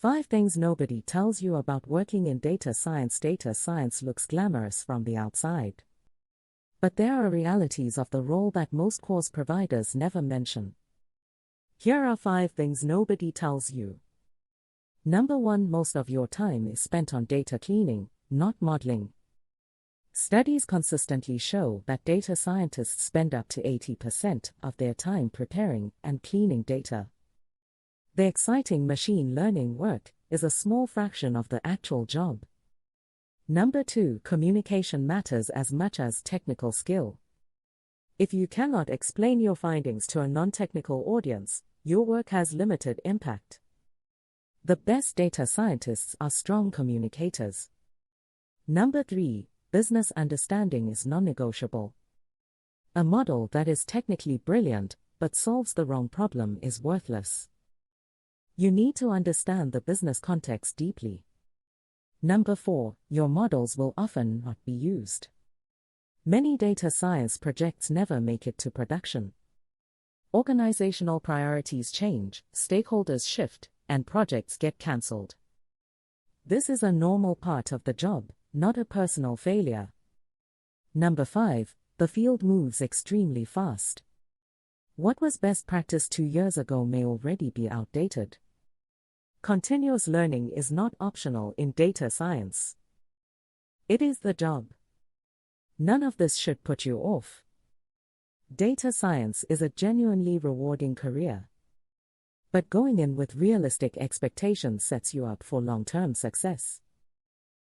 5 things nobody tells you about working in data science. Data science looks glamorous from the outside. But there are realities of the role that most course providers never mention. Here are 5 things nobody tells you. Number 1. Most of your time is spent on data cleaning, not modeling. Studies consistently show that data scientists spend up to 80% of their time preparing and cleaning data. The exciting machine learning work is a small fraction of the actual job. Number 2. Communication matters as much as technical skill. If you cannot explain your findings to a non-technical audience, your work has limited impact. The best data scientists are strong communicators. Number 3. Business understanding is non-negotiable. A model that is technically brilliant but solves the wrong problem is worthless. You need to understand the business context deeply. Number 4. Your models will often not be used. Many data science projects never make it to production. Organizational priorities change, stakeholders shift, and projects get cancelled. This is a normal part of the job, not a personal failure. Number 5. The field moves extremely fast. What was best practice 2 years ago may already be outdated. Continuous learning is not optional in data science. It is the job. None of this should put you off. Data science is a genuinely rewarding career. But going in with realistic expectations sets you up for long-term success.